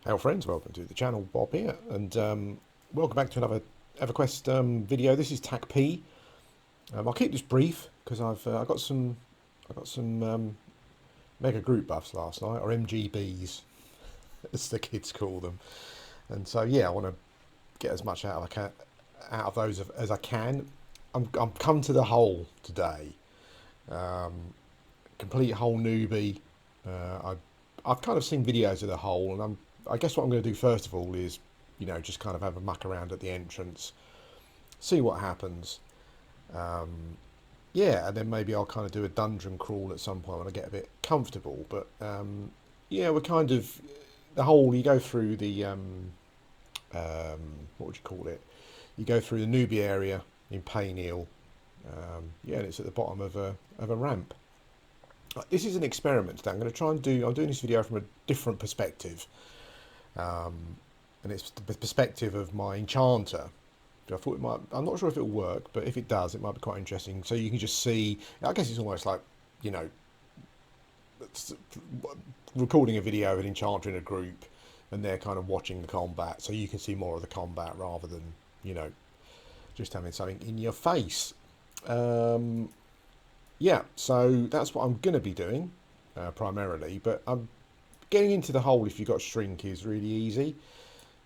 Hello friends, welcome to the channel. Bob here, and welcome back to another Everquest video. This is TAKP. I'll keep this brief because I got some mega group buffs last night, or MGBs as the kids call them, and so yeah, I want to get as much out of those as I can. I'm come to the hole today. Complete hole newbie. I've kind of seen videos of the hole, and I guess what I'm going to do first of all is, just kind of have a muck around at the entrance, see what happens. Yeah, and then maybe I'll kind of do a dungeon crawl at some point when I get a bit comfortable. But yeah, we're kind of the hole. You go through the what would you call it? You go through the newbie area in Payneal. Yeah, and it's at the bottom of a ramp. This is an experiment today. I'm doing this video from a different perspective. And it's the perspective of my enchanter. I thought I'm not sure if it'll work, but if it does, it might be quite interesting. So you can just see, I guess it's almost like, you know, recording a video of an enchanter in a group and they're kind of watching the combat. So you can see more of the combat rather than, you know, just having something in your face. Yeah, so that's what I'm going to be doing primarily, but I'm getting into the hole if you've got shrink is really easy.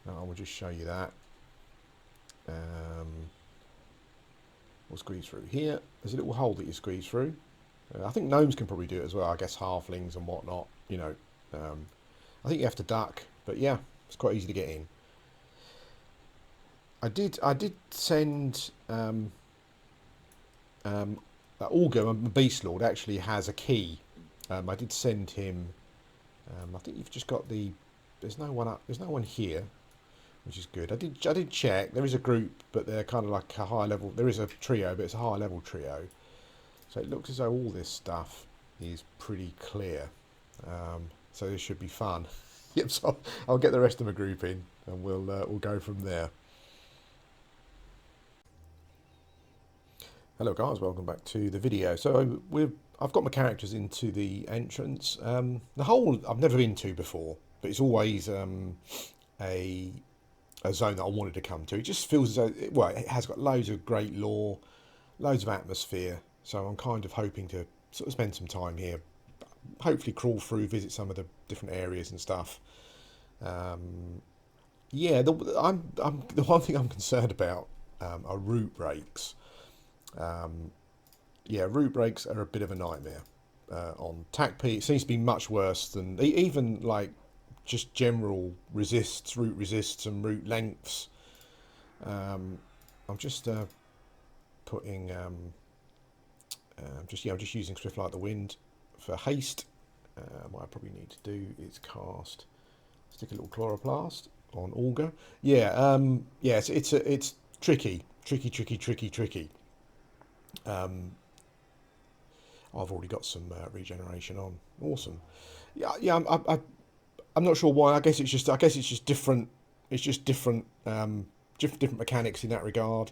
I will just show you that. We'll squeeze through here. There's a little hole that you squeeze through. I think gnomes can probably do it as well. I guess halflings and whatnot. I think you have to duck, but yeah, it's quite easy to get in. I did send Augur, my beast lord, actually has a key. I did send him. I think you've just got the. There's no one up. There's no one here, which is good. I did check. There is a group, but they're kind of like a high level. There is a trio, but it's a high level trio. So it looks as though all this stuff is pretty clear. So this should be fun. Yep. So I'll get the rest of my group in, and we'll go from there. Hello guys, welcome back to the video. So I've got my characters into the entrance. The hole I've never been to before, but it's always a zone that I wanted to come to. It just feels as though, well, it has got loads of great lore, loads of atmosphere. So I'm kind of hoping to sort of spend some time here, hopefully crawl through, visit some of the different areas and stuff. Yeah, the one thing I'm concerned about are route breaks. Yeah, route breaks are a bit of a nightmare on TACP. It seems to be much worse than even like just general route resists and route lengths. I'm just putting I'm just using Swift like the wind for haste. What I probably need to do is stick a little chloroplast on Augur. Yeah, yeah, it's tricky. I've already got some regeneration on. Awesome. Yeah, yeah. I'm not sure why. I guess it's just different. It's just different mechanics in that regard.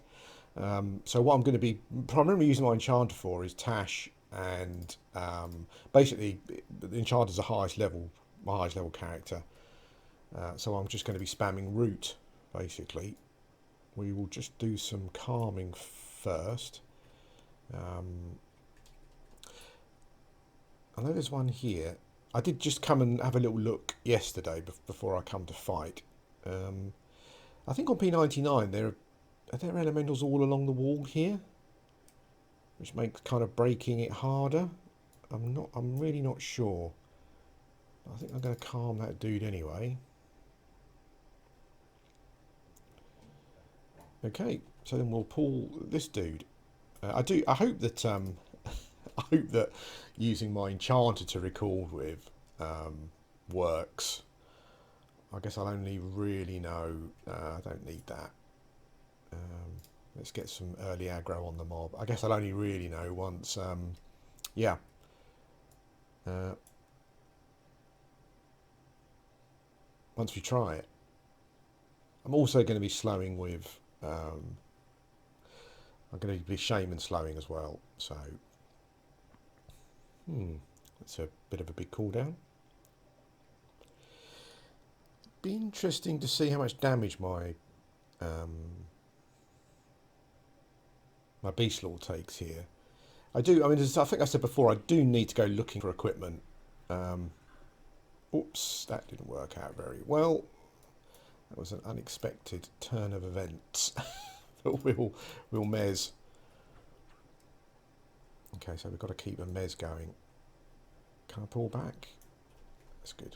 So what I'm going to be primarily using my enchanter for is Tash, and basically the enchanter's my highest level character. So I'm just going to be spamming root. Basically, we will just do some calming first. I know there's one here. I did just come and have a little look yesterday before I come to fight. I think on P99 are there elementals all along the wall here, which makes kind of breaking it harder. I'm really not sure. I think I'm going to calm that dude anyway. Okay, so then we'll pull this dude. I hope that I hope that using my enchanter to record with works. I guess I'll only really know. I don't need that. Let's get some early aggro on the mob. I guess I'll only really know once. Yeah. Once we try it. I'm also going to be slowing with. I'm going to be shaman slowing as well. So. That's a bit of a big cooldown. be interesting to see how much damage my my Beast Lord takes here. I do. I mean, as I think I said before, I do need to go looking for equipment. Oops, that didn't work out very well. That was an unexpected turn of events. But we'll mez. Okay, so we've got to keep a mez going. Can I pull back? That's good.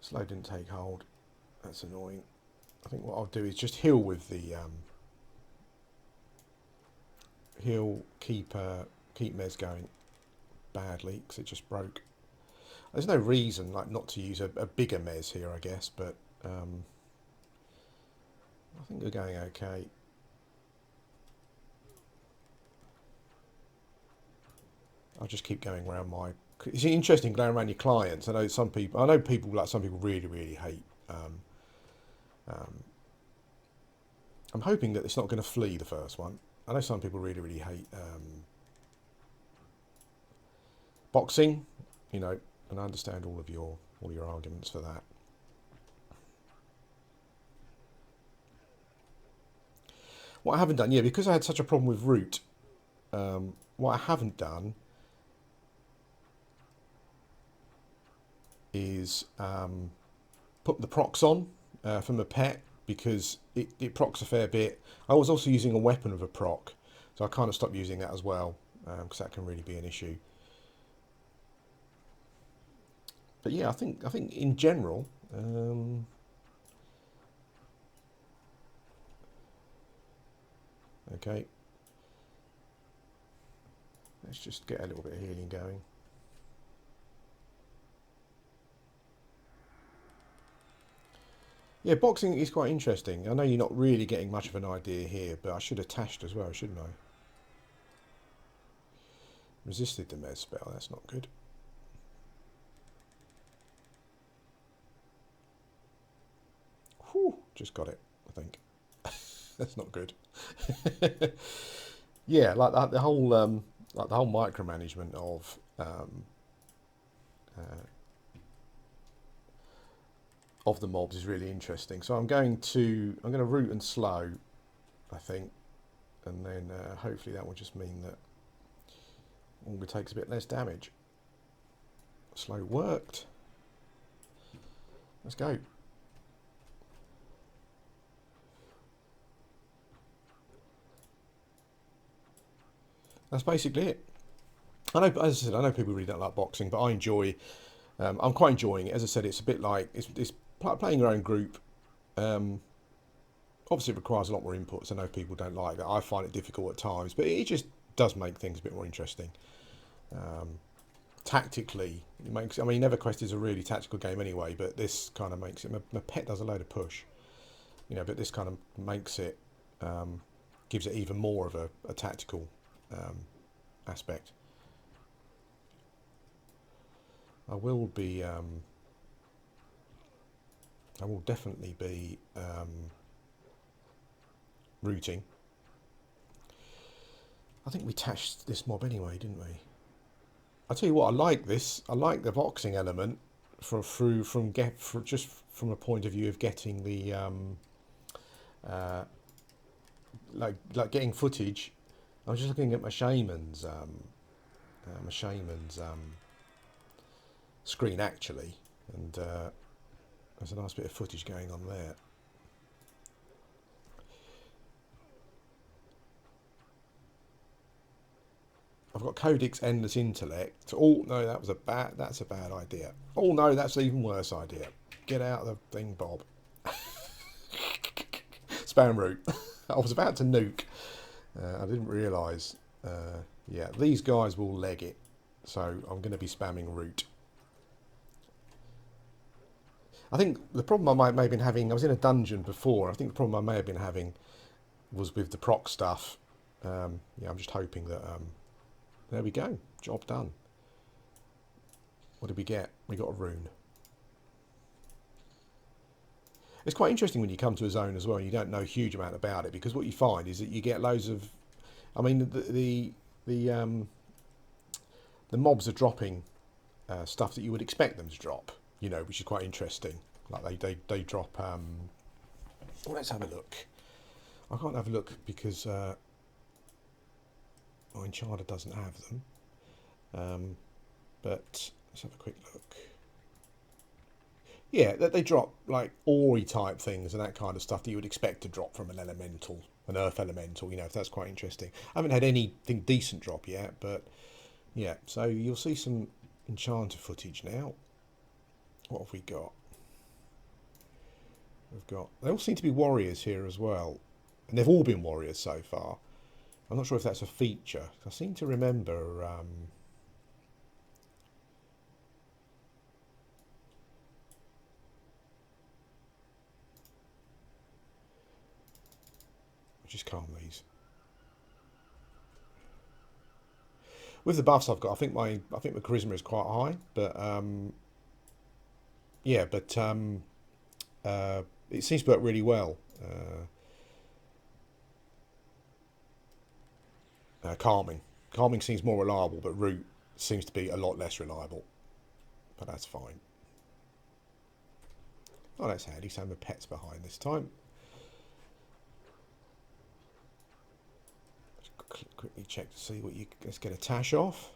Slow didn't take hold. That's annoying. I think what I'll do is just heal with the heal, keep mez going badly because it just broke. There's no reason like not to use a bigger mez here, I guess, but I think we're going okay. I'll just keep going around my. It's interesting going around your clients. I know some people. I know people like some people really hate. I'm hoping that it's not going to flee the first one. I know some people really hate boxing. You know, and I understand all your arguments for that. What I haven't done, yeah, because I had such a problem with root. What I haven't done is put the procs on from a pet because it procs a fair bit. I was also using a weapon of a proc, so I kind of stopped using that as well because that can really be an issue. But yeah, I think in general, okay, let's just get a little bit of healing going. Yeah, boxing is quite interesting. I know you're not really getting much of an idea here, but I should have tashed as well, shouldn't I? Resisted the mez spell, that's not good. Whew, just got it, I think. That's not good. Yeah, like the whole micromanagement of the mobs is really interesting. So I'm going to root and slow, I think, and then hopefully that will just mean that Augur takes a bit less damage. Slow worked. Let's go. That's basically it. I know, as I said, I know people really don't like boxing, but I enjoy. I'm quite enjoying it. As I said, it's a bit like it's playing your own group. Obviously, it requires a lot more inputs. I know people don't like that. I find it difficult at times, but it just does make things a bit more interesting. Tactically, it makes. I mean, EverQuest is a really tactical game anyway, but this kind of makes it. My pet does a load of push, you know, but this kind of makes it, gives it even more of a tactical aspect. I will definitely be rooting. I think we tashed this mob anyway, didn't we? I tell you what, I like this. I like the boxing element just from a point of view of getting the like getting footage. I was just looking at my shaman's screen actually, and there's a nice bit of footage going on there. I've got Codex Endless Intellect. Oh no, that's a bad idea. Oh no, that's an even worse idea. Get out of the thing, Bob. Spam root. I was about to nuke. I didn't realise. Yeah, these guys will leg it, so I'm going to be spamming root. I think the problem I may have been having, I was in a dungeon before. I think the problem I may have been having was with the proc stuff. Yeah, I'm just hoping that. There we go. Job done. What did we get? We got a rune. It's quite interesting when you come to a zone as well and you don't know a huge amount about it, because what you find is that you get loads of I mean, the the mobs are dropping stuff that you would expect them to drop, you know, which is quite interesting. Like they drop. Well, let's have a look. I can't have a look because my enchanter doesn't have them. But let's have a quick look. Yeah, they drop like ori type things and that kind of stuff that you would expect to drop from an elemental, an earth elemental. You know, if that's quite interesting. I haven't had anything decent drop yet, but yeah. So you'll see some enchanter footage now. What have we got? We've got. They all seem to be warriors here as well, and they've all been warriors so far. I'm not sure if that's a feature. I seem to remember. Just calm these. With the buffs I've got, I think my charisma is quite high, but yeah, but it seems to work really well. Calming, calming seems more reliable, but root seems to be a lot less reliable. But that's fine. Oh, that's handy. So my pet's behind this time. Quickly check to see what you. Let's get a tash off.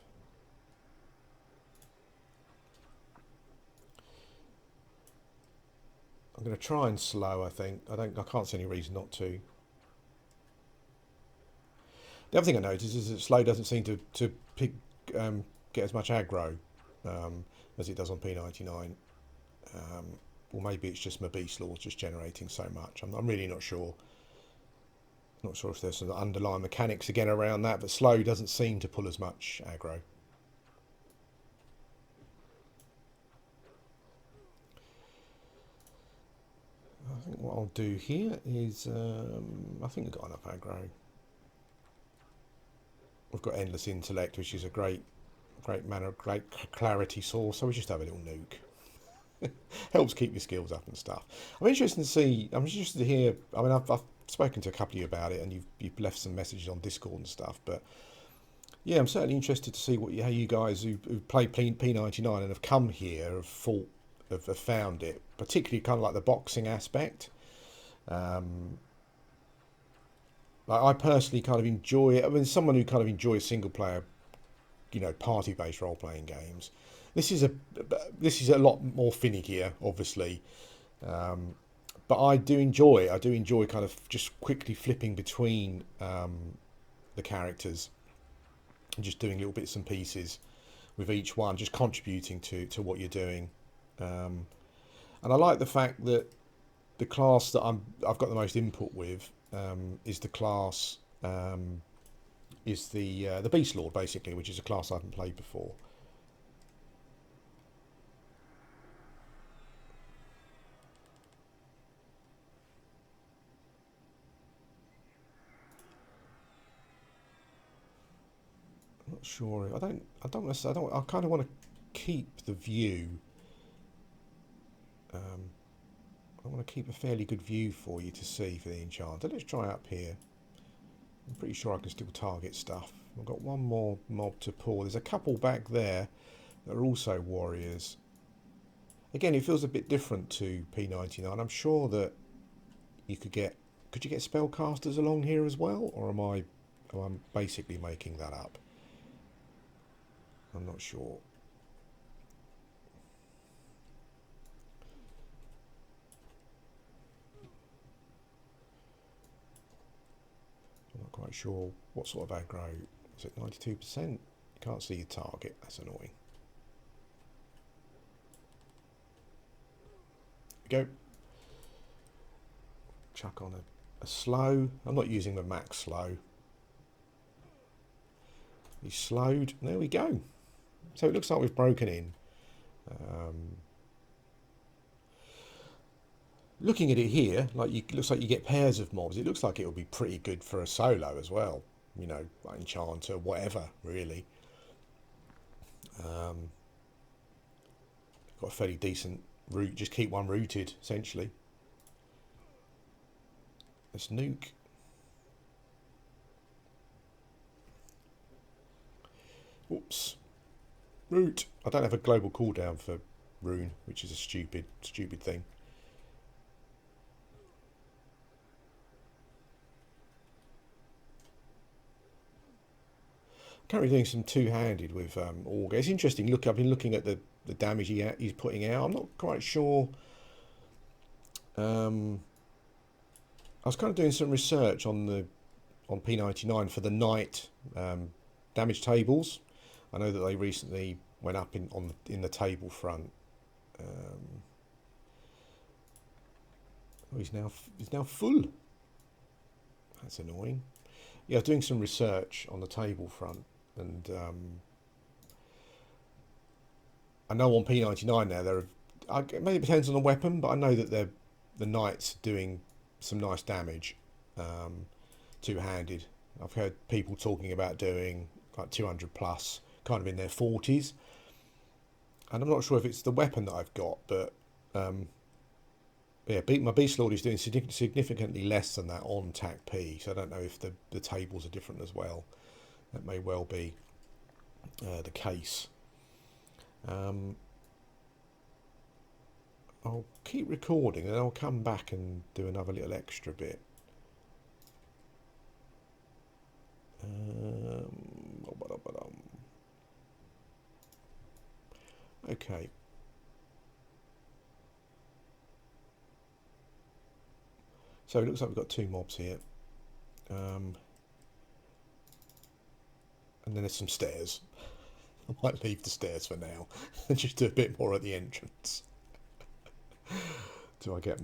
I'm going to try and slow. I think I can't see any reason not to. The other thing I noticed is that slow doesn't seem to pick, get as much aggro as it does on P99. Or maybe it's just my beast laws just generating so much. I'm really not sure. Not sure if there's some underlying mechanics again around that, but slow doesn't seem to pull as much aggro. I think what I'll do here is, I think we've got enough aggro. We've got endless intellect, which is a great clarity source. So we just have a little nuke. Helps keep your skills up and stuff. I'm interested to see. I'm interested to hear. I mean, I've spoken to a couple of you about it, and you've left some messages on Discord and stuff. But yeah, I'm certainly interested to see how you guys who play P99 and have come here have found it, particularly kind of like the boxing aspect. Like I personally kind of enjoy it. I mean, someone who kind of enjoys single player, you know, party based role playing games. This is a lot more finickier, obviously. But I do enjoy kind of just quickly flipping between the characters and just doing little bits and pieces with each one, just contributing to what you're doing. And I like the fact that the class that I've got the most input with is the class is the Beast Lord, basically, which is a class I haven't played before. Not sure. I kind of want to keep the view. I want to keep a fairly good view for you to see for the enchanter. Let's try up here. I'm pretty sure I can still target stuff. I've got one more mob to pull. There's a couple back there that are also warriors. Again, it feels a bit different to P99. I'm sure that you could you get spellcasters along here as well, or am I basically making that up? I'm not sure. I'm not quite sure what sort of aggro. Is it 92%? You can't see your target. That's annoying. Go. Chuck on a slow. I'm not using the max slow. He's slowed. There we go. So it looks like we've broken in. Looking at it here, it looks like you get pairs of mobs. It looks like it will be pretty good for a solo as well. You know, like enchanter, whatever, really. Got a fairly decent route. Just keep one rooted, essentially. Let's nuke. Oops. Root. I don't have a global cooldown for Rune, which is a stupid thing. Currently doing some two-handed with Augur. It's interesting. Look, I've been looking at the damage he's putting out. I'm not quite sure. I was kind of doing some research on P99 for the knight damage tables. I know that they recently went up in the table front. Oh, he's now full. That's annoying. Yeah, I was doing some research on the table front, and I know on P99 now maybe it depends on the weapon, but I know that the knight's doing some nice damage, two-handed. I've heard people talking about doing like 200 plus, kind of in their 40s, and I'm not sure if it's the weapon that I've got, but yeah, my Beast Lord is doing significantly less than that on TAKP, so I don't know if the tables are different as well. That may well be the case. I'll keep recording and I'll come back and do another little extra bit. Okay. So it looks like we've got two mobs here. And then there's some stairs. I might leave the stairs for now and just do a bit more at the entrance. Do I get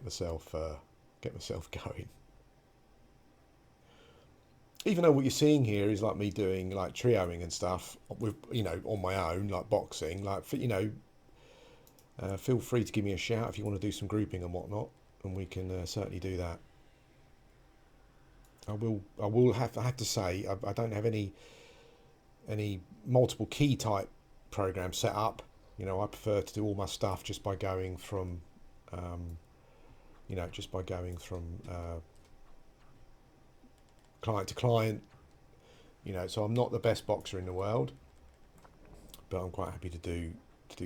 myself going? Even though what you're seeing here is like me doing like trioing and stuff with, you know, on my own, like boxing, like, you know, feel free to give me a shout if you want to do some grouping and whatnot, and we can certainly do that. I will have to say I don't have any multiple key type programs set up. You know, I prefer to do all my stuff just by going from, you know, client to client. You know, so I'm not the best boxer in the world, but I'm quite happy to do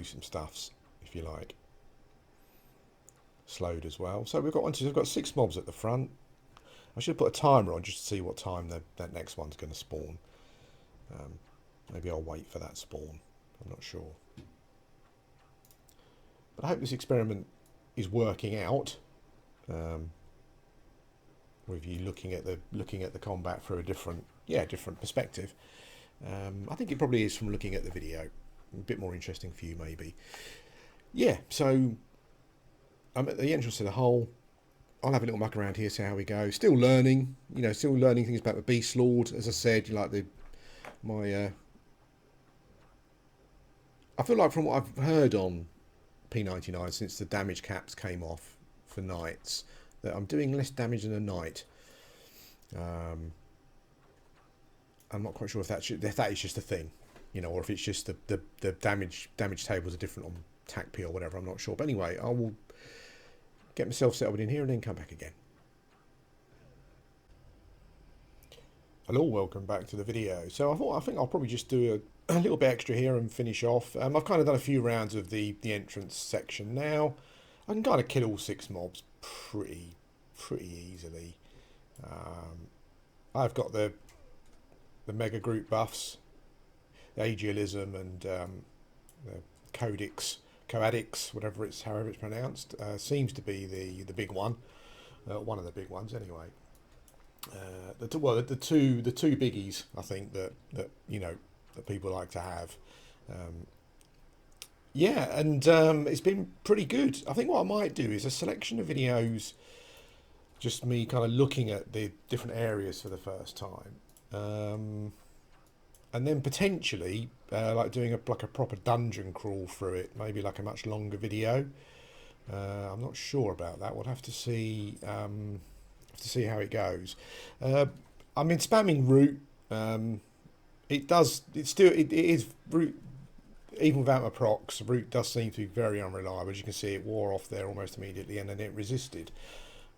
some stuffs, if you like. Slowed as well. So we've got 6 mobs at the front. I should put a timer on just to see what time that next one's going to spawn. Maybe I'll wait for that spawn. I'm not sure. But I hope this experiment is working out. With you looking at the combat through a different perspective. I think it probably is from looking at the video. A bit more interesting for you maybe. Yeah, so I'm at the entrance to the hole. I'll have a little muck around here, see how we go. Still learning, you know, things about the Beast Lord. As I said, like I feel like from what I've heard on P99 since the damage caps came off for knights, that I'm doing less damage than a knight. I'm not quite sure if that is just a thing, you know, or if it's just the damage tables are different on TAKP or whatever. I'm not sure, but anyway, I will get myself settled in here and then come back again. Hello, welcome back to the video. So I think I'll probably just do a little bit extra here and finish off. I've kind of done a few rounds of the entrance section now. I can kind of kill all 6 mobs pretty easily. I've got the mega group buffs, the agialism and the coadix, however it's pronounced, seems to be the big one, one of the big ones anyway. The two biggies I think that you know that people like to have. Yeah, and it's been pretty good. I think what I might do is a selection of videos, just me kind of looking at the different areas for the first time, and then potentially like doing a proper dungeon crawl through it, maybe like a much longer video. I'm not sure about that. We'll have to see. To see how it goes. I mean, spamming root. It is root. Even without my procs, root does seem to be very unreliable. As you can see, it wore off there almost immediately, and then it resisted,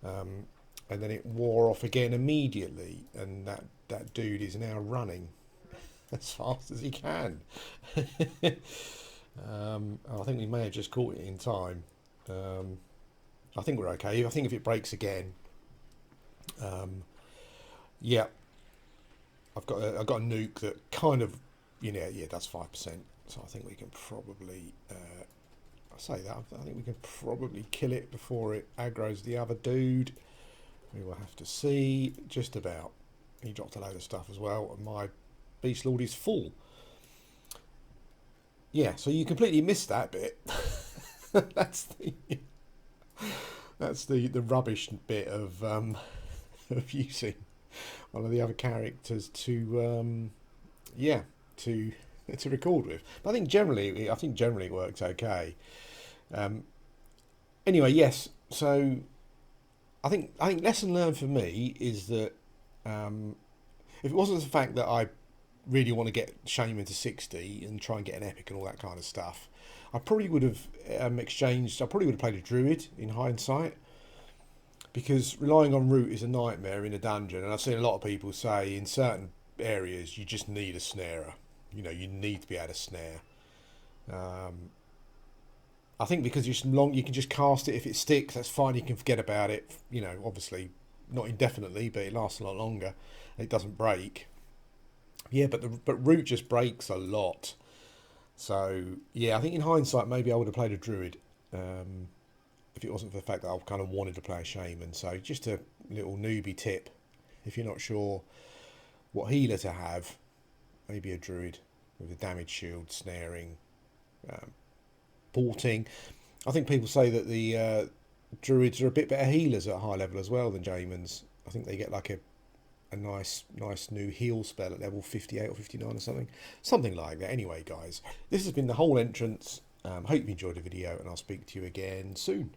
and then it wore off again immediately, and that dude is now running. as fast as he can. I think we may have just caught it in time. Um, I think we're okay. I think if it breaks again, yeah, I've got a nuke that kind of, yeah, that's 5%. So I think we can probably, I say that, I think we can probably kill it before it aggroes the other dude. We will have to see. Just about. He dropped a load of stuff as well, and my Beast Lord is full. Yeah, so you completely missed that bit. that's the the rubbish bit of using one of the other characters to yeah, to to record with. But I think generally it works okay. Um, anyway, yes. So I think lesson learned for me is that um, if it wasn't the fact that I really want to get Shaman to 60 and try and get an epic and all that kind of stuff, I probably would have exchanged. I probably would have played a druid in hindsight, because relying on root is a nightmare in a dungeon. And I've seen a lot of people say in certain areas you just need a snarer. You know, you need to be able to snare. Um, I think because you can just cast it. If it sticks, that's fine. You can forget about it. You know, obviously not indefinitely, but it lasts a lot longer. And it doesn't break. Yeah, but root just breaks a lot. So yeah, I think in hindsight maybe I would have played a druid if it wasn't for the fact that I kind of wanted to play a shaman. So just a little newbie tip: if you're not sure what healer to have, maybe a druid with a damage shield, snaring, um, porting. I think people say that the druids are a bit better healers at high level as well than shamans. I think they get like a nice new heal spell at level 58 or 59 or something like that. Anyway, guys, this has been the whole entrance. Hope you enjoyed the video, and I'll speak to you again soon.